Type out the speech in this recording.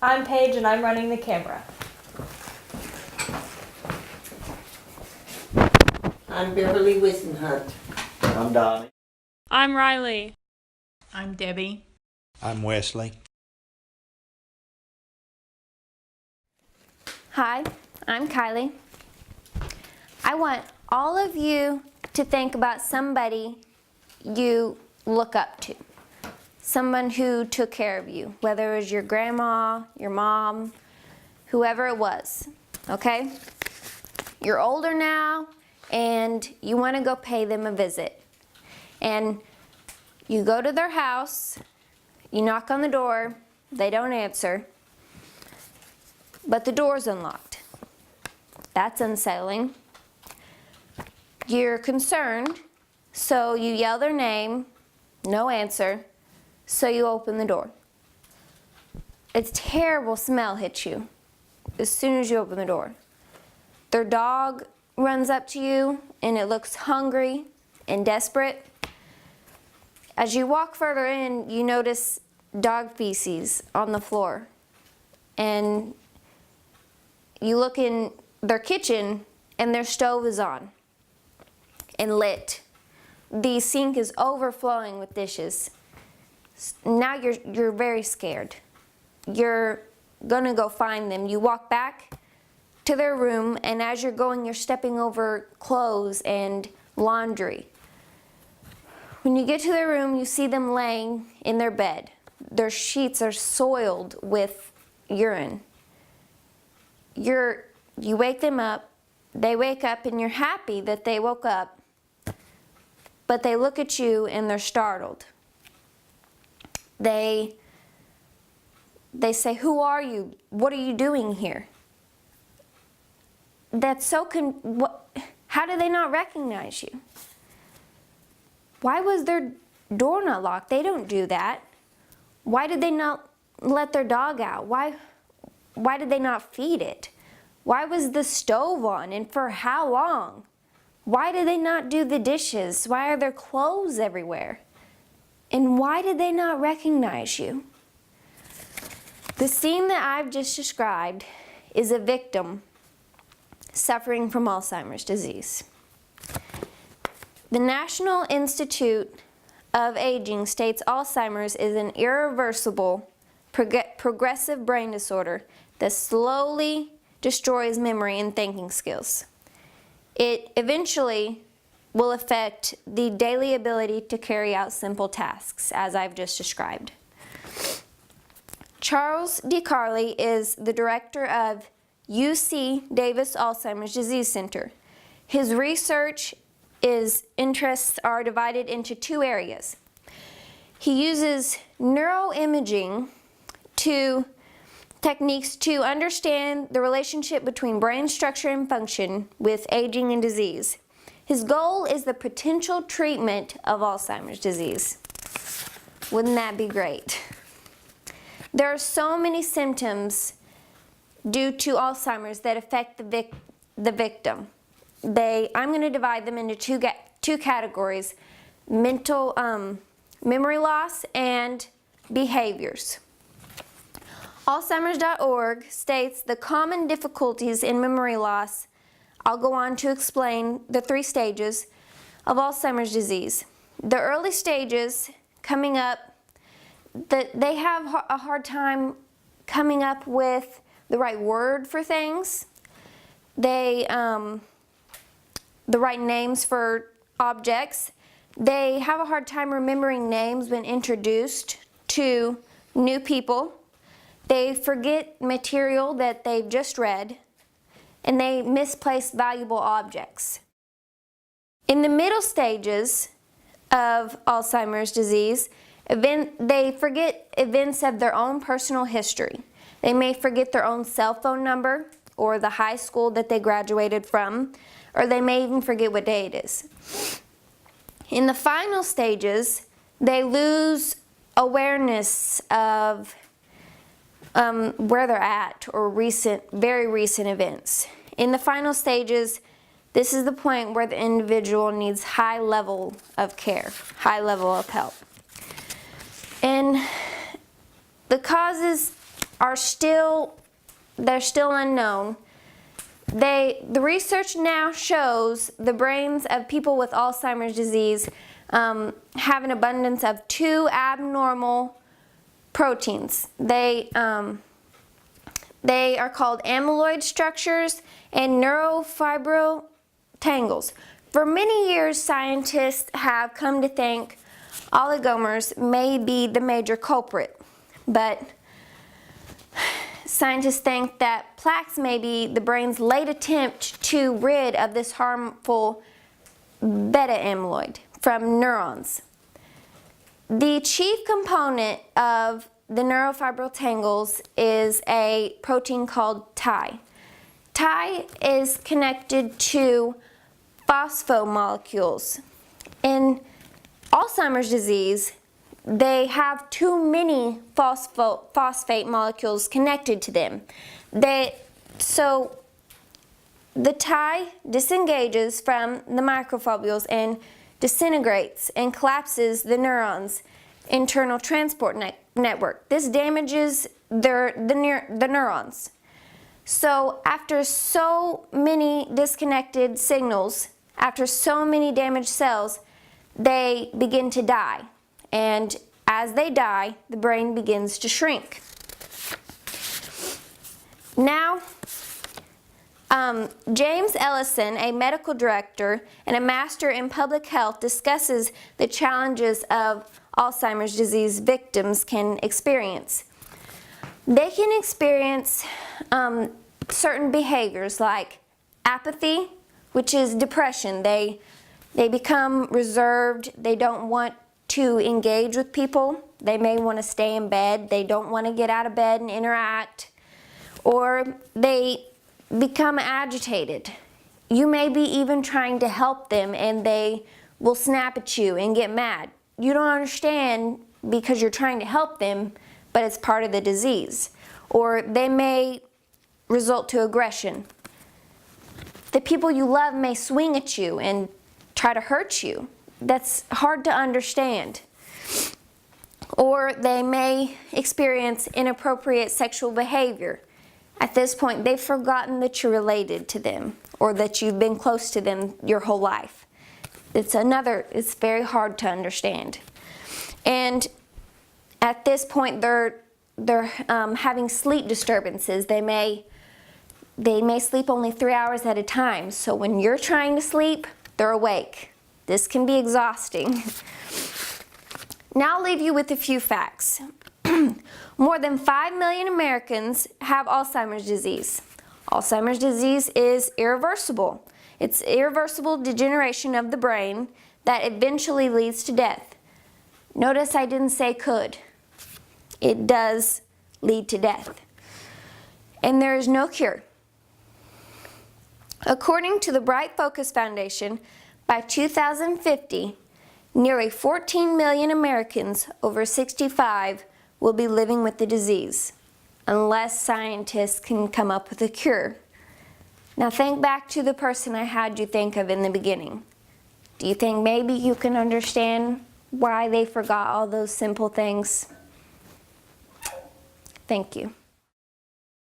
I'm Paige and I'm running the camera. I'm Beverly Wisenhunt. I'm Donnie. I'm Riley. I'm Debbie. I'm Wesley. Hi, I'm KyLee. I want all of you to think about somebody you look up to. Someone who took care of you, whether it was your grandma, your mom, whoever it was, okay? You're older now and you want to go pay them a visit. And you go to their house, you knock on the door, they don't answer, but the door's unlocked. That's unsettling. You're concerned, so you yell their name, no answer, so you open the door. A terrible smell hits you as soon as you open the door. Their dog runs up to you and it looks hungry and desperate. As you walk further in, you notice dog feces on the floor. And you look in their kitchen and their stove is on and lit. The sink is overflowing with dishes. Now you're very scared. You're gonna go find them. You walk back to their room, and as you're going, you're stepping over clothes and laundry. When you get to their room, you see them laying in their bed. Their sheets are soiled with urine. You wake them up, they wake up, and you're happy that they woke up, but they look at you and they're startled. They say, "Who are you? What are you doing here?" That's so how do they not recognize you? Why was their door not locked? They don't do that. Why did they not let their dog out? Why did they not feed it? Why was the stove on and for how long? Why did they not do the dishes? Why are there clothes everywhere? And why did they not recognize you? The scene that I've just described is a victim suffering from Alzheimer's disease. The National Institute of Aging states Alzheimer's is an irreversible, progressive brain disorder that slowly destroys memory and thinking skills. It eventually will affect the daily ability to carry out simple tasks, as I've just described. Charles D. KyLee is the director of UC Davis Alzheimer's Disease Center. His research interests are divided into two areas. He uses neuroimaging techniques to understand the relationship between brain structure and function with aging and disease. His goal is the potential treatment of Alzheimer's disease. Wouldn't that be great? There are so many symptoms due to Alzheimer's that affect the victim. I'm going to divide them into two categories: mental memory loss and behaviors. Alzheimer's.org states the common difficulties in memory loss. I'll go on to explain the 3 stages of Alzheimer's disease. The early stages coming up, they have a hard time coming up with the right word for things. The right names for objects. They have a hard time remembering names when introduced to new people. They forget material that they've just read, and they misplace valuable objects. In the middle stages of Alzheimer's disease, they forget events of their own personal history. They may forget their own cell phone number or the high school that they graduated from, or they may even forget what day it is. In the final stages, they lose awareness of where they're at or very recent events. In the final stages, this is the point where the individual needs high level of care, high level of help. And the causes are still unknown. The research now shows the brains of people with Alzheimer's disease have an abundance of two abnormal proteins. They are called amyloid structures and neurofibril tangles. For many years, scientists have come to think oligomers may be the major culprit, but scientists think that plaques may be the brain's late attempt to rid of this harmful beta amyloid from neurons. The chief component of the neurofibril tangles is a protein called Tau. Tau is connected to phosphomolecules. In Alzheimer's disease, they have too many phosphate molecules connected to them. So the Tau disengages from the microfibrils and disintegrates and collapses the neuron's internal transport network. This damages the neurons. So after so many disconnected signals, after so many damaged cells, they begin to die. And as they die, the brain begins to shrink. Now, James Ellison, a medical director and a master in public health, discusses the challenges of Alzheimer's disease victims can experience. They can experience certain behaviors like apathy, which is depression. They become reserved. They don't want to engage with people. They may want to stay in bed. They don't want to get out of bed and interact. Or they become agitated. You may be even trying to help them and they will snap at you and get mad. You don't understand because you're trying to help them, but it's part of the disease. Or they may result to aggression. The people you love may swing at you and try to hurt you. That's hard to understand. Or they may experience inappropriate sexual behavior. At this point, they've forgotten that you're related to them or that you've been close to them your whole life. It's very hard to understand. And at this point, they're having sleep disturbances. They may sleep only 3 hours at a time. So when you're trying to sleep, they're awake. This can be exhausting. Now I'll leave you with a few facts. More than 5 million Americans have Alzheimer's disease. Alzheimer's disease is irreversible. It's irreversible degeneration of the brain that eventually leads to death. Notice I didn't say could. It does lead to death. And there is no cure. According to the Bright Focus Foundation, by 2050, nearly 14 million Americans over 65 will be living with the disease, unless scientists can come up with a cure. Now think back to the person I had you think of in the beginning. Do you think maybe you can understand why they forgot all those simple things? Thank you.